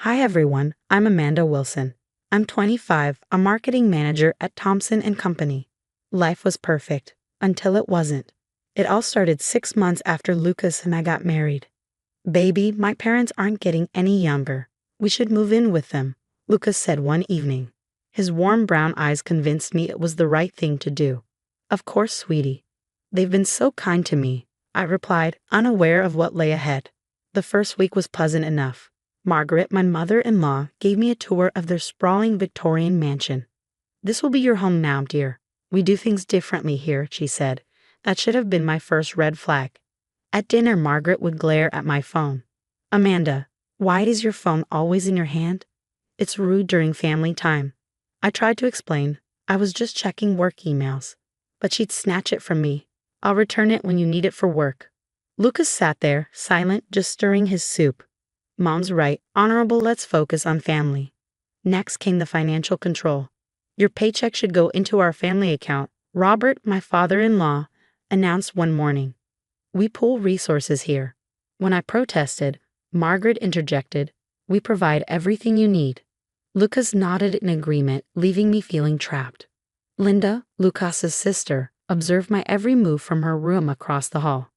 Hi everyone, I'm Amanda Wilson. I'm 25, a marketing manager at Thompson & Company. Life was perfect, until it wasn't. It all started 6 months after Lucas and I got married. Baby, my parents aren't getting any younger. We should move in with them, Lucas said one evening. His warm brown eyes convinced me it was the right thing to do. Of course, sweetie. They've been so kind to me, I replied, unaware of what lay ahead. The first week was pleasant enough. Margaret, my mother-in-law, gave me a tour of their sprawling Victorian mansion. This will be your home now, dear. We do things differently here, she said. That should have been my first red flag. At dinner, Margaret would glare at my phone. Amanda, why is your phone always in your hand? It's rude during family time. I tried to explain. I was just checking work emails. But she'd snatch it from me. I'll return it when you need it for work. Lucas sat there, silent, just stirring his soup. Mom's right, honorable, let's focus on family. Next came the financial control. Your paycheck should go into our family account, Robert, my father-in-law, announced one morning. We pool resources here. When I protested, Margaret interjected, we provide everything you need. Lucas nodded in agreement, leaving me feeling trapped. Linda, Lucas's sister, observed my every move from her room across the hall.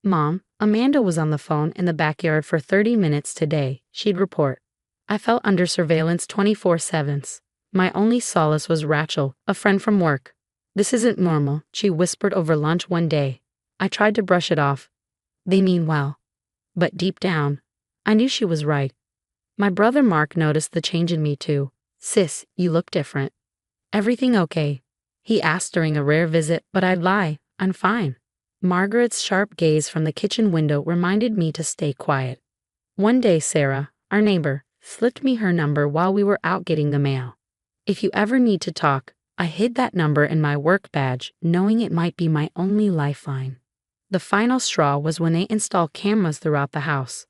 Mom, Amanda was on the phone in the backyard for 30 minutes today, she'd report. I felt under surveillance 24/7. My only solace was Rachel, a friend from work. This isn't normal, she whispered over lunch one day. I tried to brush it off. They mean well. But deep down, I knew she was right. My brother Mark noticed the change in me too. Sis, you look different. Everything okay? He asked during a rare visit, but I'd lie, I'm fine. Margaret's sharp gaze from the kitchen window reminded me to stay quiet. One day Sarah, our neighbor, slipped me her number while we were out getting the mail. If you ever need to talk, I hid that number in my work badge, knowing it might be my only lifeline. The final straw was when they installed cameras throughout the house.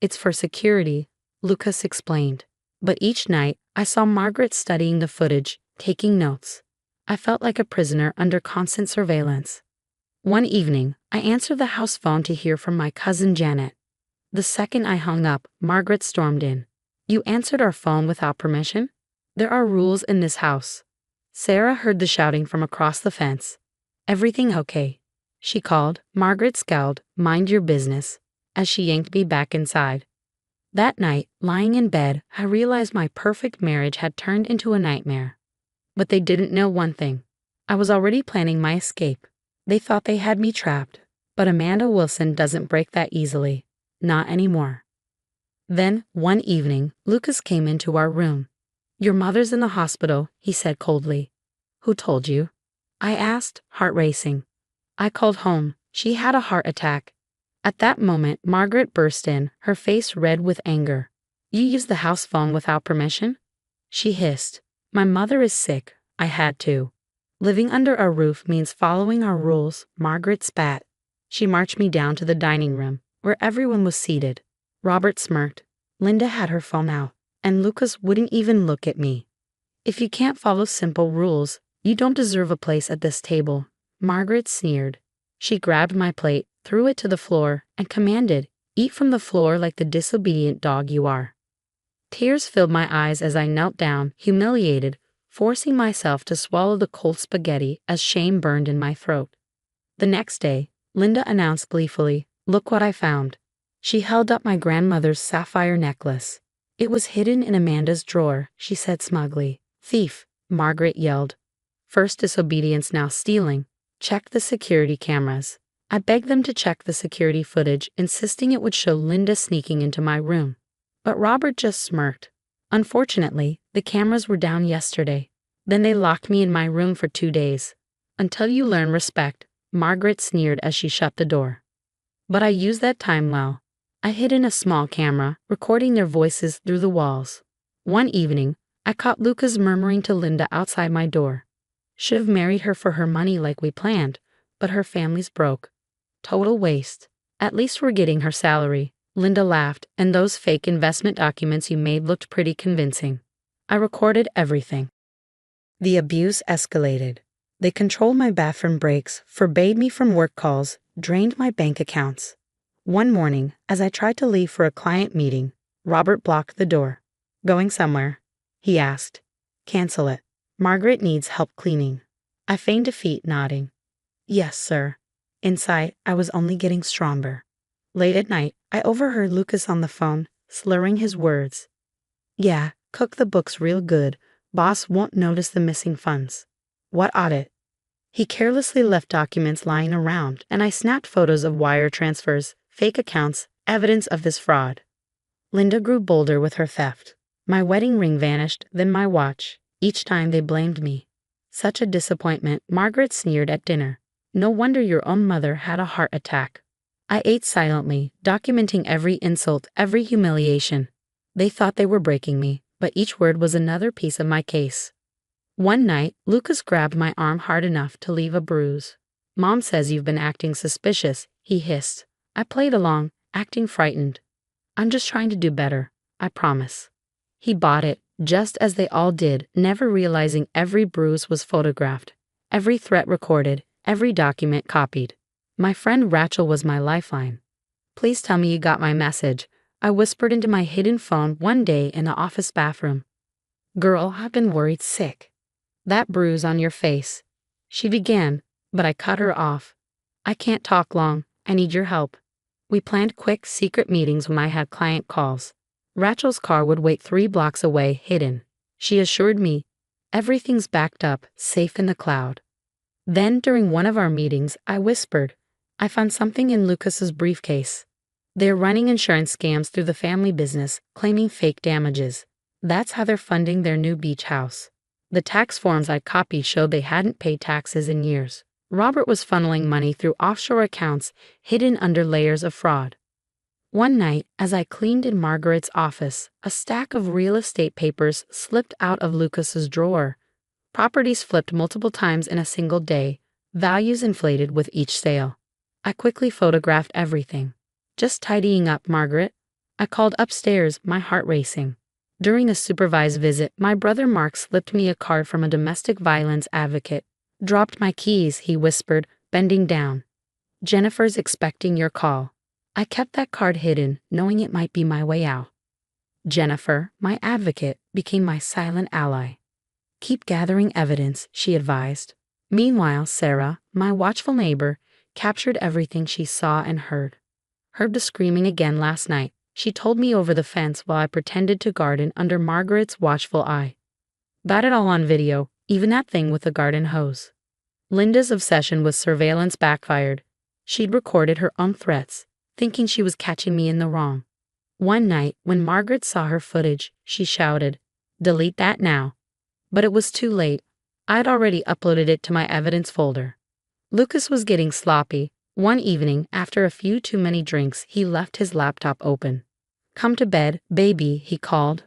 It's for security, Lucas explained. But each night, I saw Margaret studying the footage, taking notes. I felt like a prisoner under constant surveillance. One evening, I answered the house phone to hear from my cousin Janet. The second I hung up, Margaret stormed in. You answered our phone without permission? There are rules in this house. Sarah heard the shouting from across the fence. Everything okay? She called. Margaret scowled, mind your business, as she yanked me back inside. That night, lying in bed, I realized my perfect marriage had turned into a nightmare. But they didn't know one thing. I was already planning my escape. They thought they had me trapped, but Amanda Wilson doesn't break that easily. Not anymore. Then, one evening, Lucas came into our room. Your mother's in the hospital, he said coldly. Who told you? I asked, heart racing. I called home. She had a heart attack. At that moment, Margaret burst in, her face red with anger. You used the house phone without permission? She hissed. My mother is sick. I had to. Living under our roof means following our rules, Margaret spat. She marched me down to the dining room, where everyone was seated. Robert smirked. Linda had her phone out, and Lucas wouldn't even look at me. If you can't follow simple rules, you don't deserve a place at this table, Margaret sneered. She grabbed my plate, threw it to the floor, and commanded, eat from the floor like the disobedient dog you are. Tears filled my eyes as I knelt down, humiliated, forcing myself to swallow the cold spaghetti as shame burned in my throat. The next day, Linda announced gleefully, look what I found. She held up my grandmother's sapphire necklace. It was hidden in Amanda's drawer, she said smugly. Thief, Margaret yelled. First disobedience, now stealing. Check the security cameras. I begged them to check the security footage, insisting it would show Linda sneaking into my room. But Robert just smirked. Unfortunately, the cameras were down yesterday. Then they locked me in my room for 2 days. Until you learn respect, Margaret sneered as she shut the door. But I used that time well. I hid in a small camera, recording their voices through the walls. One evening, I caught Lucas murmuring to Linda outside my door. Should have married her for her money like we planned, but her family's broke. Total waste. At least we're getting her salary. Linda laughed, and those fake investment documents you made looked pretty convincing. I recorded everything. The abuse escalated. They controlled my bathroom breaks, forbade me from work calls, drained my bank accounts. One morning, as I tried to leave for a client meeting, Robert blocked the door. Going somewhere? He asked. Cancel it. Margaret needs help cleaning. I feigned defeat, nodding. Yes, sir. Inside, I was only getting stronger. Late at night, I overheard Lucas on the phone, slurring his words. Yeah, cook the books real good. Boss won't notice the missing funds. What audit? He carelessly left documents lying around, and I snapped photos of wire transfers, fake accounts, evidence of this fraud. Linda grew bolder with her theft. My wedding ring vanished, then my watch. Each time they blamed me. Such a disappointment, Margaret sneered at dinner. No wonder your own mother had a heart attack. I ate silently, documenting every insult, every humiliation. They thought they were breaking me, but each word was another piece of my case. One night, Lucas grabbed my arm hard enough to leave a bruise. Mom says you've been acting suspicious, he hissed. I played along, acting frightened. I'm just trying to do better, I promise. He bought it, just as they all did, never realizing every bruise was photographed, every threat recorded, every document copied. My friend Rachel was my lifeline. Please tell me you got my message, I whispered into my hidden phone one day in the office bathroom. Girl, I've been worried sick. That bruise on your face. She began, but I cut her off. I can't talk long, I need your help. We planned quick, secret meetings when I had client calls. Rachel's car would wait 3 blocks away, hidden. She assured me, everything's backed up, safe in the cloud. Then, during one of our meetings, I whispered, I found something in Lucas's briefcase. They're running insurance scams through the family business, claiming fake damages. That's how they're funding their new beach house. The tax forms I copied showed they hadn't paid taxes in years. Robert was funneling money through offshore accounts hidden under layers of fraud. One night, as I cleaned in Margaret's office, a stack of real estate papers slipped out of Lucas's drawer. Properties flipped multiple times in a single day, values inflated with each sale. I quickly photographed everything. Just tidying up, Margaret. I called upstairs, my heart racing. During a supervised visit, my brother Mark slipped me a card from a domestic violence advocate. Dropped my keys, he whispered, bending down. Jennifer's expecting your call. I kept that card hidden, knowing it might be my way out. Jennifer, my advocate, became my silent ally. Keep gathering evidence, she advised. Meanwhile, Sarah, my watchful neighbor, captured everything she saw and heard. Heard the screaming again last night. She told me over the fence while I pretended to garden under Margaret's watchful eye. Got it all on video, even that thing with the garden hose. Linda's obsession with surveillance backfired. She'd recorded her own threats, thinking she was catching me in the wrong. One night, when Margaret saw her footage, she shouted, "Delete that now." But it was too late. I'd already uploaded it to my evidence folder. Lucas was getting sloppy. One evening, after a few too many drinks, he left his laptop open. Come to bed, baby, he called.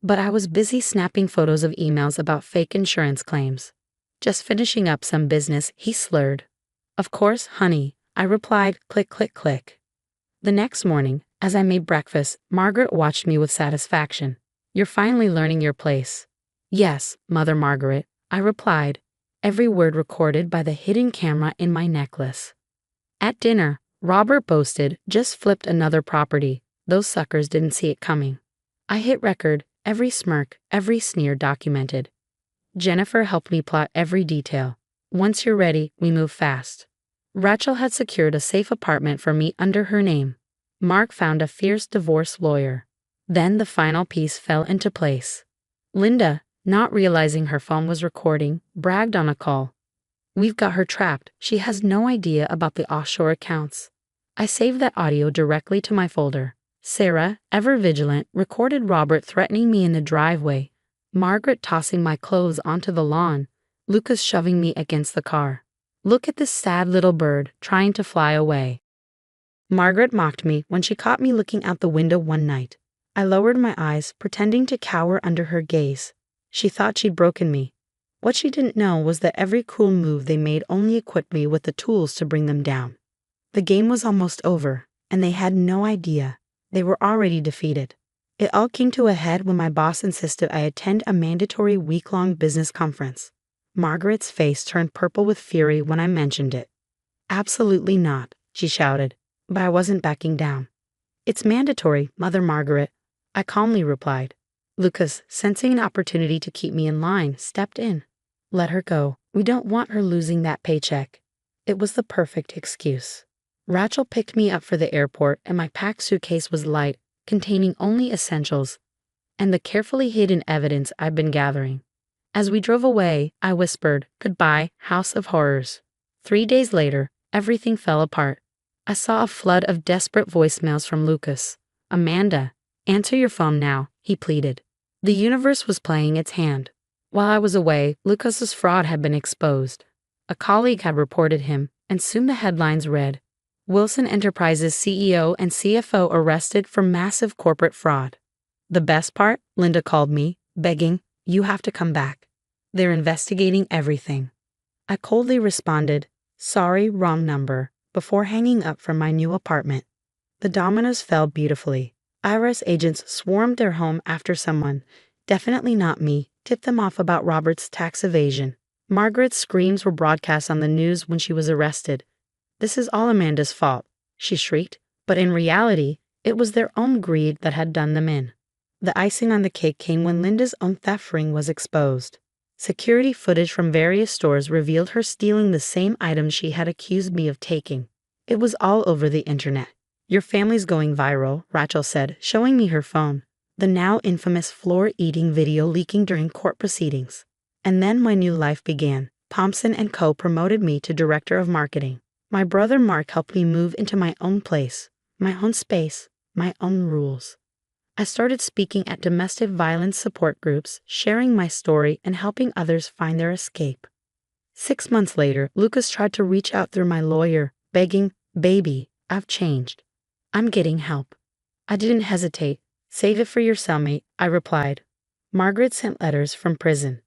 But I was busy snapping photos of emails about fake insurance claims. Just finishing up some business, he slurred. Of course, honey, I replied, click, click, click. The next morning, as I made breakfast, Margaret watched me with satisfaction. You're finally learning your place. Yes, Mother Margaret, I replied, every word recorded by the hidden camera in my necklace. At dinner, Robert boasted, just flipped another property. Those suckers didn't see it coming. I hit record, every smirk, every sneer documented. Jennifer helped me plot every detail. Once you're ready, we move fast. Rachel had secured a safe apartment for me under her name. Mark found a fierce divorce lawyer. Then the final piece fell into place. Linda, not realizing her phone was recording, bragged on a call. We've got her trapped. She has no idea about the offshore accounts. I saved that audio directly to my folder. Sarah, ever vigilant, recorded Robert threatening me in the driveway, Margaret tossing my clothes onto the lawn, Lucas shoving me against the car. Look at this sad little bird trying to fly away. Margaret mocked me when she caught me looking out the window one night. I lowered my eyes, pretending to cower under her gaze. She thought she'd broken me. What she didn't know was that every cool move they made only equipped me with the tools to bring them down. The game was almost over, and they had no idea. They were already defeated. It all came to a head when my boss insisted I attend a mandatory week-long business conference. Margaret's face turned purple with fury when I mentioned it. Absolutely not, she shouted, but I wasn't backing down. It's mandatory, Mother Margaret, I calmly replied. Lucas, sensing an opportunity to keep me in line, stepped in. Let her go. We don't want her losing that paycheck. It was the perfect excuse. Rachel picked me up for the airport, and my packed suitcase was light, containing only essentials and the carefully hidden evidence I'd been gathering. As we drove away, I whispered, "Goodbye, House of Horrors." 3 days later, everything fell apart. I saw a flood of desperate voicemails from Lucas. "Amanda, answer your phone now," he pleaded. The universe was playing its hand. While I was away, Lucas's fraud had been exposed. A colleague had reported him, and soon the headlines read, "Wilson Enterprises CEO and CFO arrested for massive corporate fraud." The best part? Linda called me, begging, "You have to come back. They're investigating everything." I coldly responded, "Sorry, wrong number," before hanging up from my new apartment. The dominoes fell beautifully. IRS agents swarmed their home after someone, definitely not me, tipped them off about Robert's tax evasion. Margaret's screams were broadcast on the news when she was arrested. "This is all Amanda's fault," she shrieked, but in reality, it was their own greed that had done them in. The icing on the cake came when Linda's own theft ring was exposed. Security footage from various stores revealed her stealing the same items she had accused me of taking. It was all over the internet. "Your family's going viral," Rachel said, showing me her phone. The now infamous floor-eating video leaking during court proceedings. And then my new life began. Thompson & Co. promoted me to director of marketing. My brother Mark helped me move into my own place, my own space, my own rules. I started speaking at domestic violence support groups, sharing my story and helping others find their escape. 6 months later, Lucas tried to reach out through my lawyer, begging, "Baby, I've changed. I'm getting help." I didn't hesitate. "Save it for your cellmate," I replied. Margaret sent letters from prison.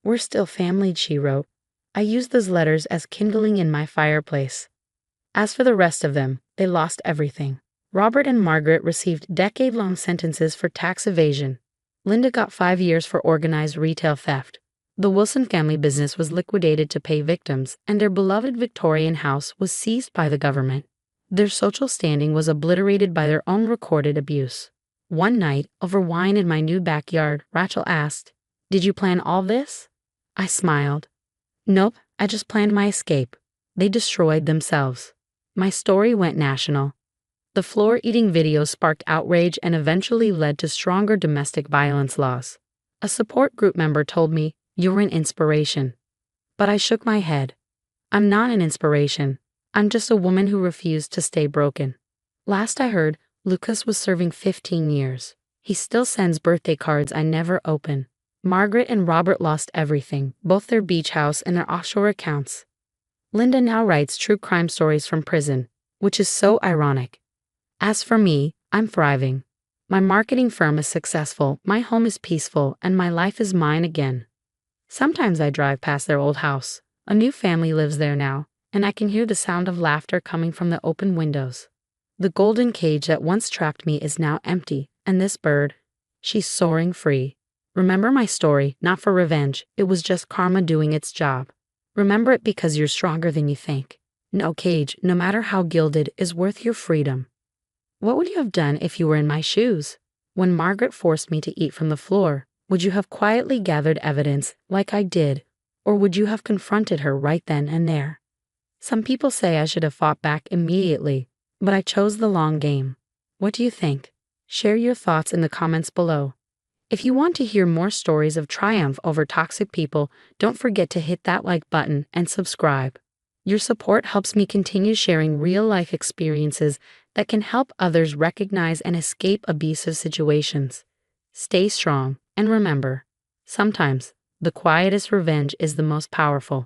"We're still family," she wrote. I used those letters as kindling in my fireplace. As for the rest of them, they lost everything. Robert and Margaret received decade-long sentences for tax evasion. Linda got 5 years for organized retail theft. The Wilson family business was liquidated to pay victims, and their beloved Victorian house was seized by the government. Their social standing was obliterated by their own recorded abuse. One night, over wine in my new backyard, Rachel asked, "Did you plan all this?" I smiled. "Nope, I just planned my escape." They destroyed themselves. My story went national. The floor-eating video sparked outrage and eventually led to stronger domestic violence laws. A support group member told me, "You're an inspiration." But I shook my head. I'm not an inspiration. I'm just a woman who refused to stay broken. Last I heard, Lucas was serving 15 years. He still sends birthday cards I never open. Margaret and Robert lost everything, both their beach house and their offshore accounts. Linda now writes true crime stories from prison, which is so ironic. As for me, I'm thriving. My marketing firm is successful, my home is peaceful, and my life is mine again. Sometimes I drive past their old house. A new family lives there now, and I can hear the sound of laughter coming from the open windows. The golden cage that once trapped me is now empty, and this bird, she's soaring free. Remember my story, not for revenge, it was just karma doing its job. Remember it because you're stronger than you think. No cage, no matter how gilded, is worth your freedom. What would you have done if you were in my shoes? When Margaret forced me to eat from the floor, would you have quietly gathered evidence like I did, or would you have confronted her right then and there? Some people say I should have fought back immediately, but I chose the long game. What do you think? Share your thoughts in the comments below. If you want to hear more stories of triumph over toxic people, don't forget to hit that like button and subscribe. Your support helps me continue sharing real-life experiences that can help others recognize and escape abusive situations. Stay strong, and remember, sometimes the quietest revenge is the most powerful.